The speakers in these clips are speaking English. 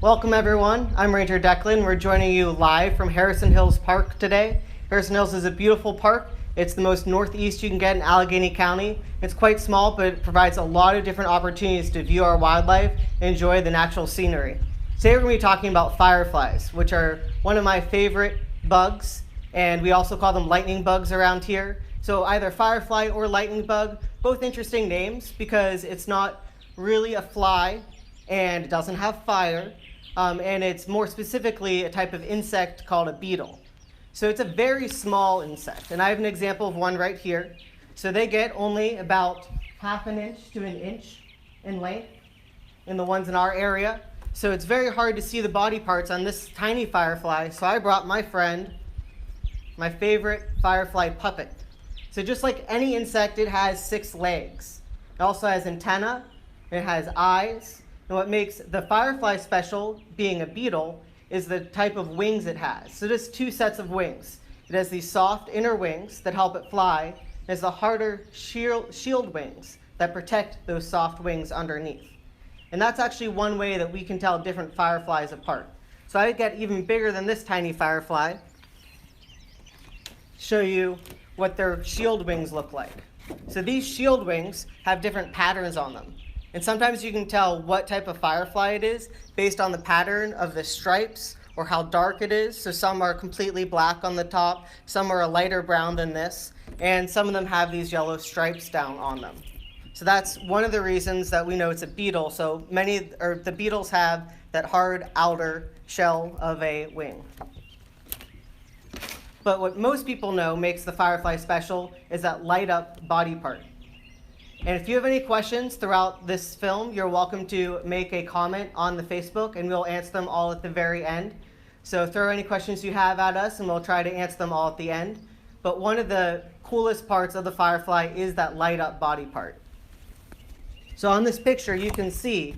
Welcome everyone, I'm Ranger Declan. We're joining you live from Harrison Hills Park today. Harrison Hills is a beautiful park. It's the most northeast you can get in Allegheny County. It's quite small, but it provides a lot of different opportunities to view our wildlife and enjoy the natural scenery. Today we're going to be talking about fireflies, which are one of my favorite bugs, and we also call them lightning bugs around here. So either firefly or lightning bug, both interesting names because it's not really a fly and it doesn't have fire. And it's more specifically a type of insect called a beetle. So it's a very small insect, and I have an example of one right here. So they get only about half an inch to an inch in length in the ones in our area. So it's very hard to see the body parts on this tiny firefly. So I brought my friend, my favorite firefly puppet. So just like any insect, it has 6 legs. It also has antennae, it has eyes. And what makes the firefly special, being a beetle, is the type of wings it has. So it has 2 sets of wings. It has these soft inner wings that help it fly. It has the harder shield wings that protect those soft wings underneath. And that's actually one way that we can tell different fireflies apart. So I get even bigger than this tiny firefly. Show you what their shield wings look like. So these shield wings have different patterns on them. And sometimes you can tell what type of firefly it is based on the pattern of the stripes or how dark it is. So some are completely black on the top, some are a lighter brown than this, and some of them have these yellow stripes down on them. So that's one of the reasons that we know it's a beetle. So the beetles have that hard outer shell of a wing. But what most people know makes the firefly special is that light up body part. And if you have any questions throughout this film, you're welcome to make a comment on the Facebook and we'll answer them all at the very end. So throw any questions you have at us and we'll try to answer them all at the end. But one of the coolest parts of the firefly is that light up body part. So on this picture, you can see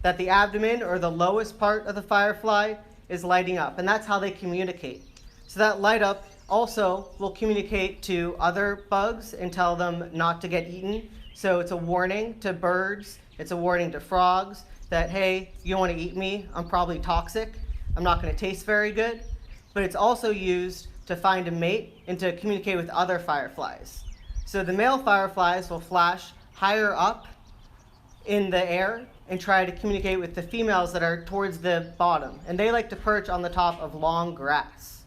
that the abdomen, or the lowest part of the firefly, is lighting up, and that's how they communicate. So that light up also will communicate to other bugs and tell them not to get eaten. So it's a warning to birds, it's a warning to frogs that, hey, you don't want to eat me, I'm probably toxic, I'm not going to taste very good. But it's also used to find a mate and to communicate with other fireflies. So the male fireflies will flash higher up in the air and try to communicate with the females that are towards the bottom. And they like to perch on the top of long grass.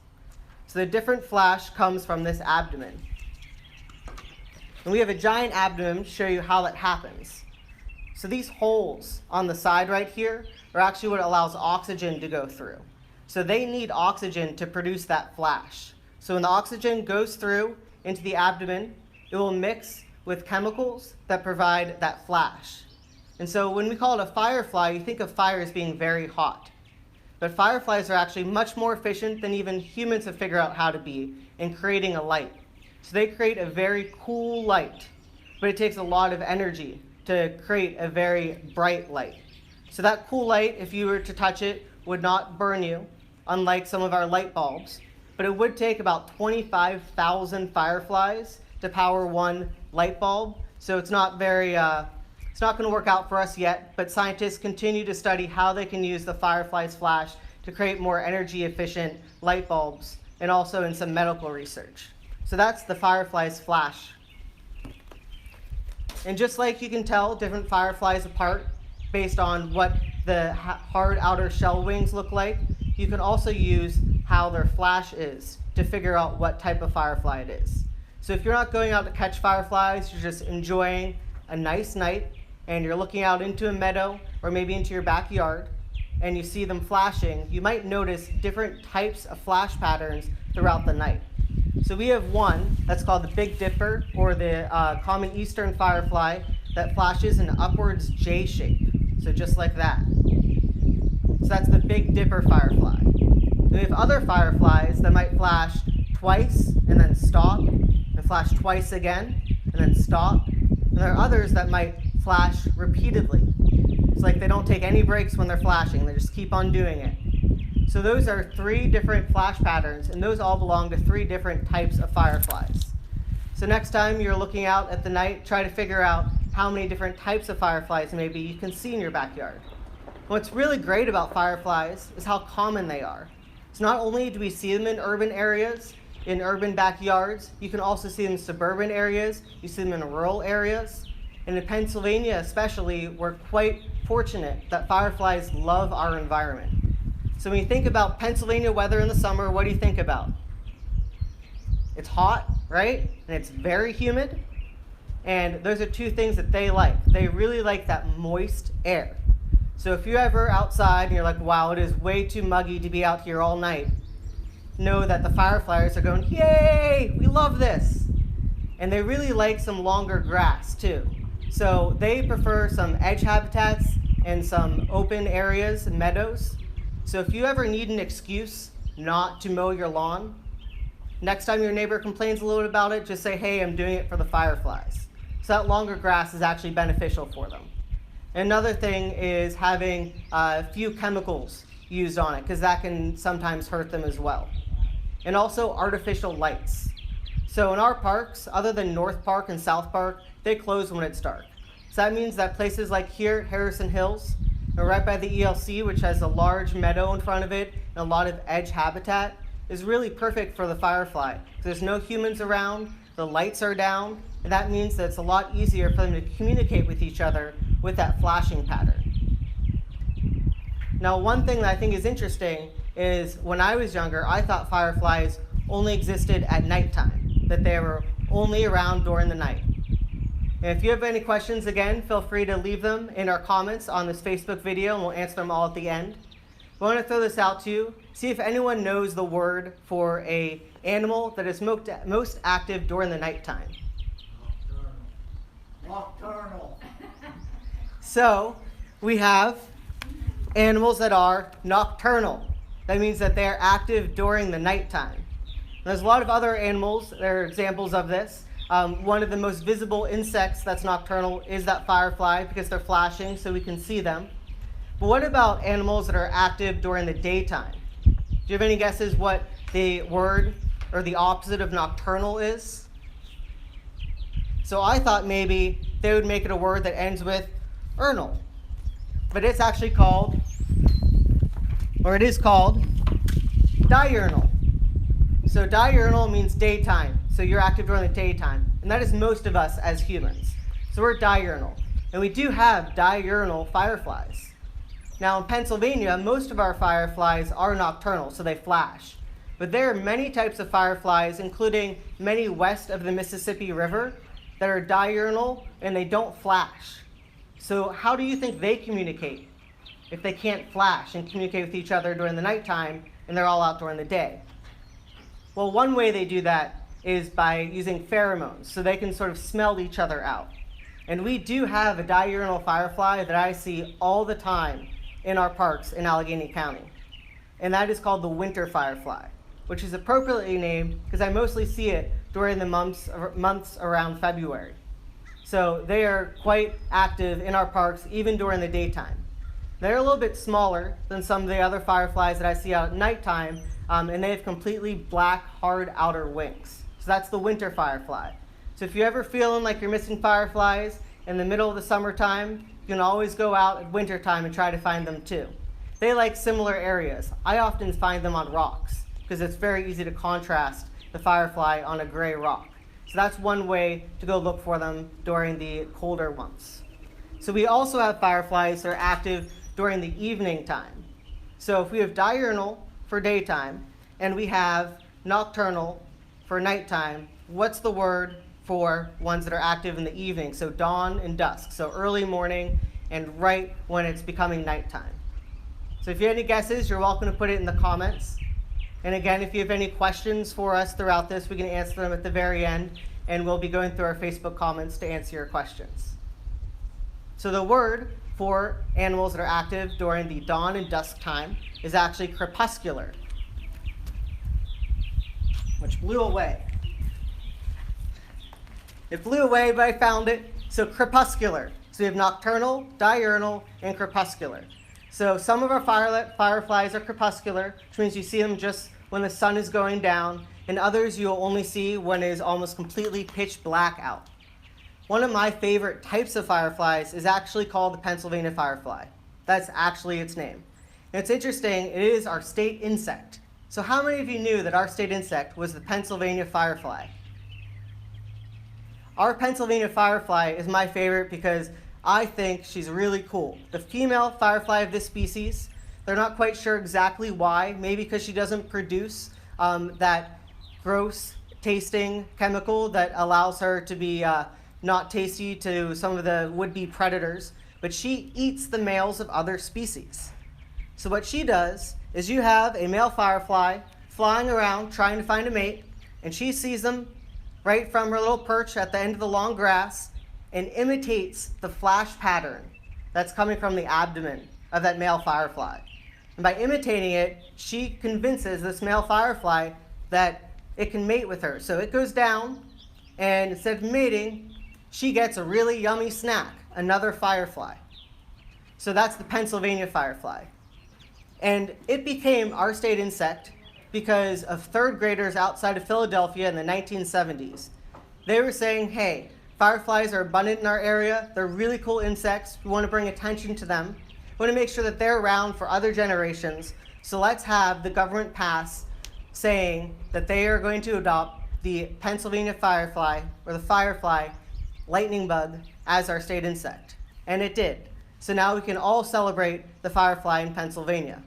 So the different flash comes from this abdomen. And we have a giant abdomen to show you how that happens. So these holes on the side right here are actually what allows oxygen to go through. So they need oxygen to produce that flash. So when the oxygen goes through into the abdomen, it will mix with chemicals that provide that flash. And so when we call it a firefly, you think of fire as being very hot. But fireflies are actually much more efficient than even humans have figured out how to be in creating a light. So they create a very cool light, but it takes a lot of energy to create a very bright light. So that cool light, if you were to touch it, would not burn you, unlike some of our light bulbs. But it would take about 25,000 fireflies to power one light bulb. So it's not going to work out for us yet, but scientists continue to study how they can use the firefly's flash to create more energy efficient light bulbs, and also in some medical research. So that's the firefly's flash. And just like you can tell different fireflies apart based on what the hard outer shell wings look like, you can also use how their flash is to figure out what type of firefly it is. So if you're not going out to catch fireflies, you're just enjoying a nice night and you're looking out into a meadow or maybe into your backyard and you see them flashing, you might notice different types of flash patterns throughout the night. So we have one that's called the Big Dipper, or the common eastern firefly, that flashes in an upwards J shape. So just like that. So that's the Big Dipper firefly. Then we have other fireflies that might flash twice and then stop, and flash twice again and then stop. And there are others that might flash repeatedly. It's like they don't take any breaks when they're flashing, they just keep on doing it. So those are 3 different flash patterns, and those all belong to 3 different types of fireflies. So next time you're looking out at the night, try to figure out how many different types of fireflies maybe you can see in your backyard. What's really great about fireflies is how common they are. So not only do we see them in urban areas, in urban backyards, you can also see them in suburban areas, you see them in rural areas. And in Pennsylvania especially, we're quite fortunate that fireflies love our environment. So when you think about Pennsylvania weather in the summer, what do you think about? It's hot, right? And it's very humid. And those are two things that they like. They really like that moist air. So if you're ever outside and you're like, wow, it is way too muggy to be out here all night, know that the fireflies are going, yay, we love this. And they really like some longer grass too. So they prefer some edge habitats and some open areas and meadows. So if you ever need an excuse not to mow your lawn, next time your neighbor complains a little bit about it, just say, hey, I'm doing it for the fireflies. So that longer grass is actually beneficial for them. Another thing is having few chemicals used on it, because that can sometimes hurt them as well. And also artificial lights. So in our parks, other than North Park and South Park, they close when it's dark. So that means that places like here at Harrison Hills, or right by the ELC, which has a large meadow in front of it and a lot of edge habitat, is really perfect for the firefly. There's no humans around, the lights are down, and that means that it's a lot easier for them to communicate with each other with that flashing pattern. Now, one thing that I think is interesting is when I was younger, I thought fireflies only existed at nighttime, that they were only around during the night. And if you have any questions, again, feel free to leave them in our comments on this Facebook video, and we'll answer them all at the end. I want to throw this out to you. See if anyone knows the word for an animal that is most active during the nighttime. Nocturnal. So we have animals that are nocturnal. That means that they are active during the nighttime. There's a lot of other animals that are examples of this. One of the most visible insects that's nocturnal is that firefly, because they're flashing so we can see them. But what about animals that are active during the daytime? Do you have any guesses what the word or the opposite of nocturnal is? So I thought maybe they would make it a word that ends with ernal. But it's actually called, or it is called, diurnal. So diurnal means daytime. So you're active during the daytime. And that is most of us as humans. So we're diurnal. And we do have diurnal fireflies. Now in Pennsylvania, most of our fireflies are nocturnal, so they flash. But there are many types of fireflies, including many west of the Mississippi River, that are diurnal and they don't flash. So how do you think they communicate if they can't flash and communicate with each other during the nighttime and they're all out during the day? Well, one way they do that is by using pheromones, so they can sort of smell each other out. And we do have a diurnal firefly that I see all the time in our parks in Allegheny County. And that is called the Winter Firefly, which is appropriately named because I mostly see it during the months around February. So they are quite active in our parks even during the daytime. They're a little bit smaller than some of the other fireflies that I see out at nighttime, and they have completely black, hard outer wings. So that's the winter firefly. So if you're ever feeling like you're missing fireflies in the middle of the summertime, you can always go out at wintertime and try to find them too. They like similar areas. I often find them on rocks because it's very easy to contrast the firefly on a gray rock. So that's one way to go look for them during the colder months. So we also have fireflies that are active during the evening time. So if we have diurnal for daytime and we have nocturnal for nighttime, what's the word for ones that are active in the evening? So dawn and dusk, so early morning and right when it's becoming nighttime. So if you have any guesses, you're welcome to put it in the comments. And again, if you have any questions for us throughout this, we can answer them at the very end, and we'll be going through our Facebook comments to answer your questions. So the word for animals that are active during the dawn and dusk time is actually crepuscular, which blew away. It flew away, but I found it. So crepuscular. So we have nocturnal, diurnal, and crepuscular. So some of our fireflies are crepuscular, which means you see them just when the sun is going down, and others you'll only see when it is almost completely pitch black out. One of my favorite types of fireflies is actually called the Pennsylvania firefly. That's actually its name. And it's interesting, it is our state insect. So how many of you knew that our state insect was the Pennsylvania firefly? Our Pennsylvania firefly is my favorite because I think she's really cool. The female firefly of this species, they're not quite sure exactly why. Maybe because she doesn't produce that gross tasting chemical that allows her to be not tasty to some of the would-be predators, but she eats the males of other species. So what she does is you have a male firefly flying around trying to find a mate, and she sees them right from her little perch at the end of the long grass and imitates the flash pattern that's coming from the abdomen of that male firefly. And by imitating it, she convinces this male firefly that it can mate with her. So it goes down, and instead of mating, she gets a really yummy snack, another firefly. So that's the Pennsylvania firefly. And it became our state insect because of third graders outside of Philadelphia in the 1970s. They were saying, hey, fireflies are abundant in our area. They're really cool insects. We want to bring attention to them. We want to make sure that they're around for other generations. So let's have the government pass saying that they are going to adopt the Pennsylvania firefly, or the firefly lightning bug, as our state insect. And it did. So now we can all celebrate the firefly in Pennsylvania.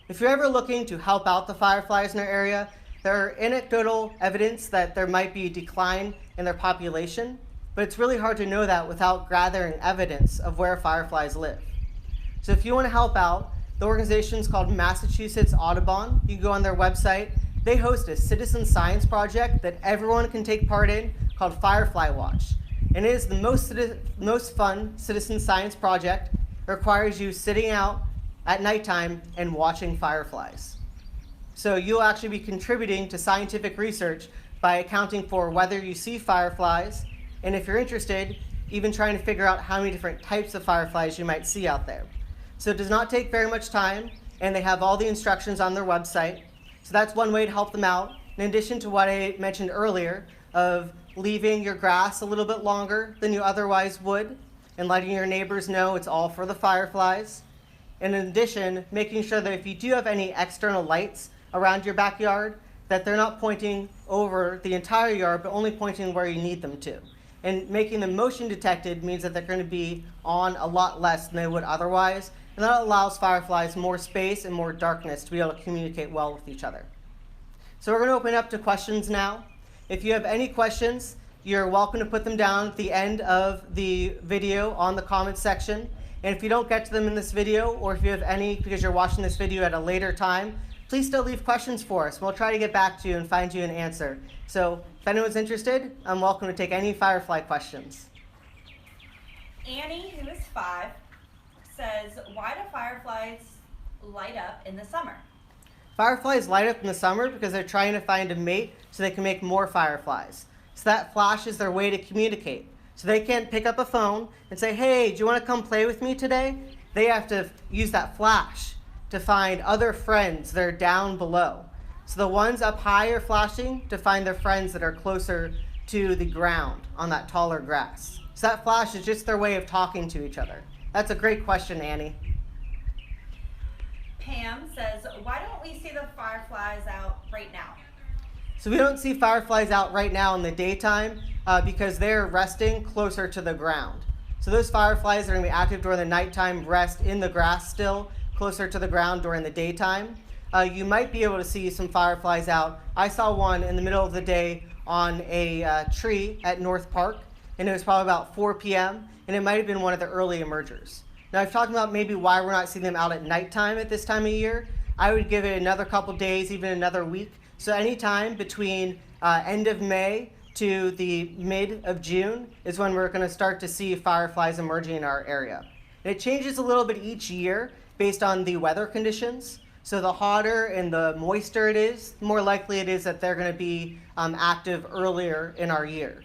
If you're ever looking to help out the fireflies in our area, there are anecdotal evidence that there might be a decline in their population, but it's really hard to know that without gathering evidence of where fireflies live. So if you want to help out, the organization is called Massachusetts Audubon. You can go on their website. They host a citizen science project that everyone can take part in called Firefly Watch. And it is the most fun citizen science project. It requires you sitting out at nighttime and watching fireflies. So you'll actually be contributing to scientific research by accounting for whether you see fireflies, and if you're interested, even trying to figure out how many different types of fireflies you might see out there. So it does not take very much time, and they have all the instructions on their website. So that's one way to help them out, in addition to what I mentioned earlier of leaving your grass a little bit longer than you otherwise would, and letting your neighbors know it's all for the fireflies. And in addition, making sure that if you do have any external lights around your backyard, that they're not pointing over the entire yard, but only pointing where you need them to. And making them motion detected means that they're going to be on a lot less than they would otherwise, and that allows fireflies more space and more darkness to be able to communicate well with each other. So we're going to open up to questions now. If you have any questions, you're welcome to put them down at the end of the video on the comments section. And if you don't get to them in this video, or if you have any because you're watching this video at a later time, please still leave questions for us. We'll try to get back to you and find you an answer. So if anyone's interested, I'm welcome to take any firefly questions. Annie, who is 5, says, why do fireflies light up in the summer? Fireflies light up in the summer because they're trying to find a mate so they can make more fireflies. So that flash is their way to communicate. So they can't pick up a phone and say, hey, do you want to come play with me today? They have to use that flash to find other friends that are down below. So the ones up high are flashing to find their friends that are closer to the ground on that taller grass. So that flash is just their way of talking to each other. That's a great question, Annie. Pam says, why don't we see the fireflies out right now? So we don't see fireflies out right now in the daytime because they're resting closer to the ground. So those fireflies are going to be active during the nighttime, rest in the grass still, closer to the ground during the daytime. You might be able to see some fireflies out. I saw one in the middle of the day on a tree at North Park, and it was probably about 4 p.m., and it might have been one of the early emergers. Now, I've talked about maybe why we're not seeing them out at nighttime at this time of year. I would give it another couple days, even another week. So anytime between end of May to the mid of June is when we're going to start to see fireflies emerging in our area. And it changes a little bit each year based on the weather conditions. So the hotter and the moister it is, the more likely it is that they're going to be active earlier in our year.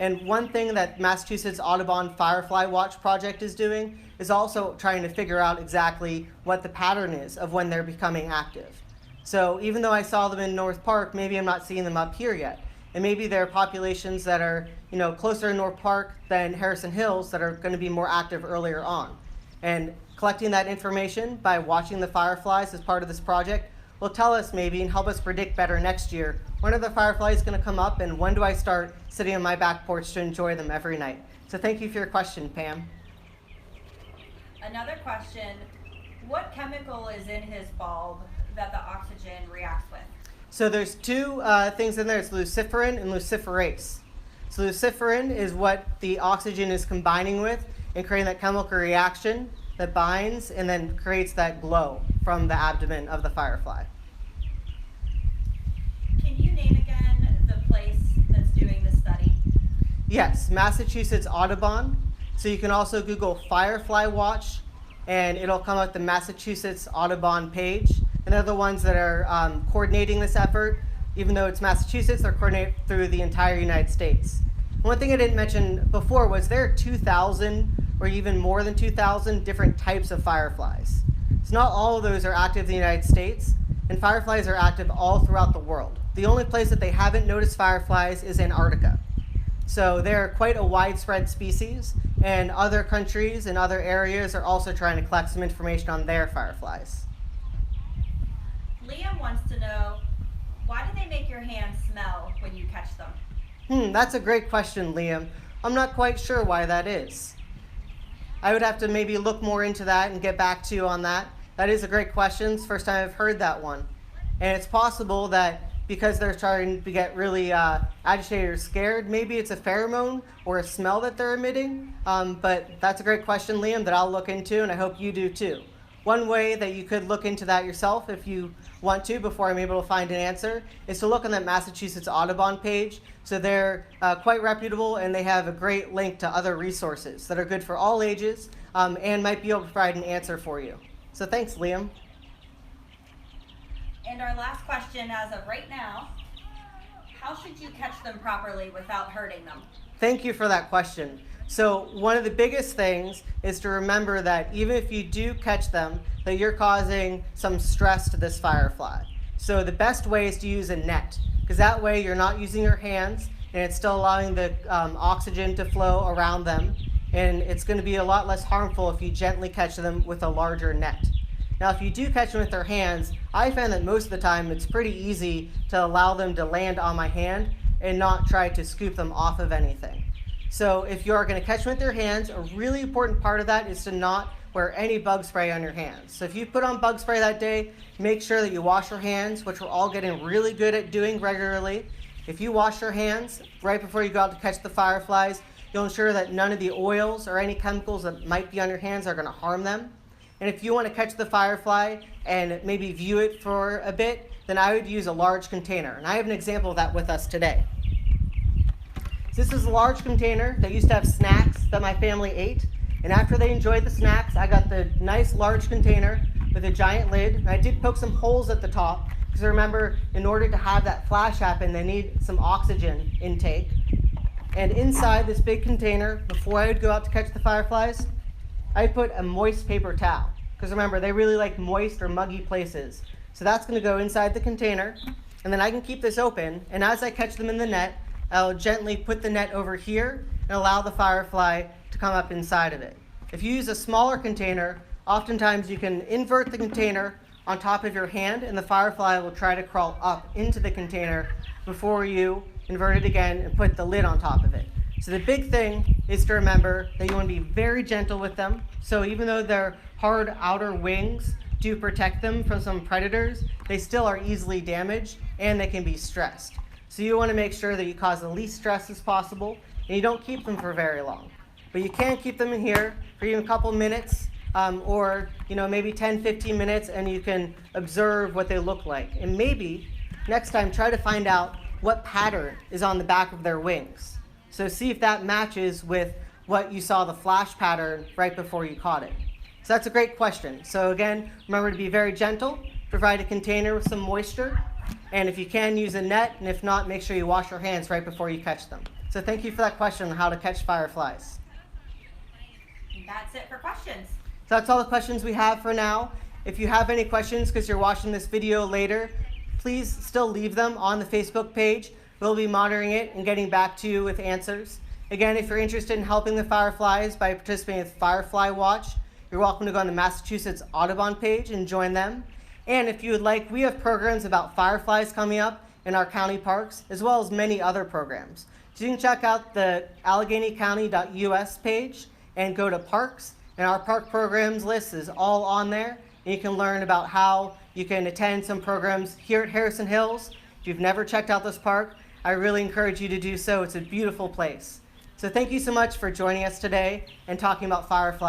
And one thing that Massachusetts Audubon Firefly Watch Project is doing is also trying to figure out exactly what the pattern is of when they're becoming active. So even though I saw them in North Park, maybe I'm not seeing them up here yet. And maybe there are populations that are, closer to North Park than Harrison Hills that are going to be more active earlier on. And collecting that information by watching the fireflies as part of this project will tell us maybe and help us predict better next year, when are the fireflies going to come up and when do I start sitting on my back porch to enjoy them every night? So thank you for your question, Pam. Another question, what chemical is in his bulb that the oxygen reacts with? So there's two things in there. It's luciferin and luciferase. So luciferin is what the oxygen is combining with and creating that chemical reaction that binds and then creates that glow from the abdomen of the firefly. Can you name again the place that's doing the study? Yes, Massachusetts Audubon. So you can also Google Firefly Watch and it'll come up the Massachusetts Audubon page. And they're the ones that are coordinating this effort. Even though it's Massachusetts, they're coordinated through the entire United States. One thing I didn't mention before was there are 2,000 or even more than 2,000 different types of fireflies. So not all of those are active in the United States, and fireflies are active all throughout the world. The only place that they haven't noticed fireflies is Antarctica. So they're quite a widespread species, and other countries and other areas are also trying to collect some information on their fireflies. Liam wants to know, why do they make your hands smell when you catch them? That's a great question, Liam. I'm not quite sure why that is. I would have to maybe look more into that and get back to you on that. That is a great question. It's the first time I've heard that one. And it's possible that because they're starting to get really agitated or scared, maybe it's a pheromone or a smell that they're emitting. But that's a great question, Liam, that I'll look into, and I hope you do too. One way that you could look into that yourself if you want to before I'm able to find an answer is to look on that Massachusetts Audubon page. So they're quite reputable and they have a great link to other resources that are good for all ages and might be able to provide an answer for you. So thanks, Liam. And our last question as of right now, how should you catch them properly without hurting them? Thank you for that question. So one of the biggest things is to remember that even if you do catch them, that you're causing some stress to this firefly. So the best way is to use a net, because that way you're not using your hands and it's still allowing the oxygen to flow around them. And it's going to be a lot less harmful if you gently catch them with a larger net. Now, if you do catch them with their hands, I find that most of the time it's pretty easy to allow them to land on my hand and not try to scoop them off of anything. So if you are going to catch them with your hands, a really important part of that is to not wear any bug spray on your hands. So if you put on bug spray that day, make sure that you wash your hands, which we're all getting really good at doing regularly. If you wash your hands right before you go out to catch the fireflies, you'll ensure that none of the oils or any chemicals that might be on your hands are going to harm them. And if you want to catch the firefly and maybe view it for a bit, then I would use a large container. And I have an example of that with us today. This is a large container that used to have snacks that my family ate. And after they enjoyed the snacks, I got the nice large container with a giant lid. And I did poke some holes at the top, because remember, in order to have that flash happen, they need some oxygen intake. And inside this big container, before I would go out to catch the fireflies, I put a moist paper towel. Because remember, they really like moist or muggy places. So that's going to go inside the container. And then I can keep this open. And as I catch them in the net, I'll gently put the net over here and allow the firefly to come up inside of it. If you use a smaller container, oftentimes you can invert the container on top of your hand and the firefly will try to crawl up into the container before you invert it again and put the lid on top of it. So the big thing is to remember that you want to be very gentle with them. So even though their hard outer wings do protect them from some predators, they still are easily damaged and they can be stressed. So you want to make sure that you cause the least stress as possible and you don't keep them for very long. But you can keep them in here for even a couple minutes or maybe 10, 15 minutes and you can observe what they look like. And maybe next time try to find out what pattern is on the back of their wings. So see if that matches with what you saw the flash pattern right before you caught it. So that's a great question. So again, remember to be very gentle, provide a container with some moisture, and if you can, use a net, and if not, make sure you wash your hands right before you catch them. So thank you for that question on how to catch fireflies. That's it for questions. So that's all the questions we have for now. If you have any questions because you're watching this video later, please still leave them on the Facebook page. We'll be monitoring it and getting back to you with answers. Again, if you're interested in helping the fireflies by participating with Firefly Watch, you're welcome to go on the Massachusetts Audubon page and join them. And if you would like, we have programs about fireflies coming up in our county parks, as well as many other programs. So you can check out the AlleghenyCounty.us page and go to parks, and our park programs list is all on there. And you can learn about how you can attend some programs here at Harrison Hills. If you've never checked out this park, I really encourage you to do so. It's a beautiful place. So thank you so much for joining us today and talking about fireflies.